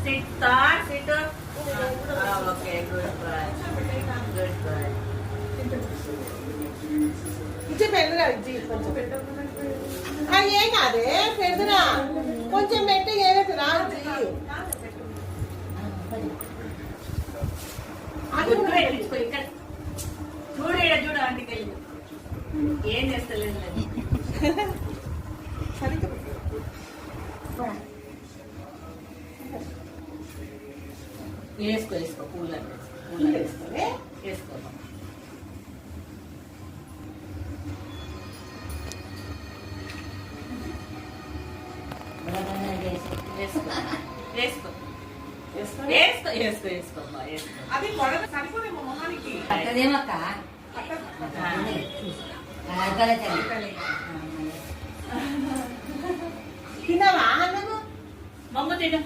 Sit, start, sit. Okay, good boy. Good boy. ఇచ్చే పెళ్ళరా ఇచ్చి కొంచెం ఏం కాదే పెద్దరా కొంచెం పెట్టి ఏదైతే రా చూడు చూడు ఆంటీకి ఏం చేస్తలేదు వేసుకో వేసుకో పూల వేసుకో వేసుకో వేసుకో వేసుకో వేసుకోమ్మా వేసుకో అది గొడవ సరిపోదేమో మొహానికి అదేమక్క తిన్నావా అన్నము మమ్మ తిను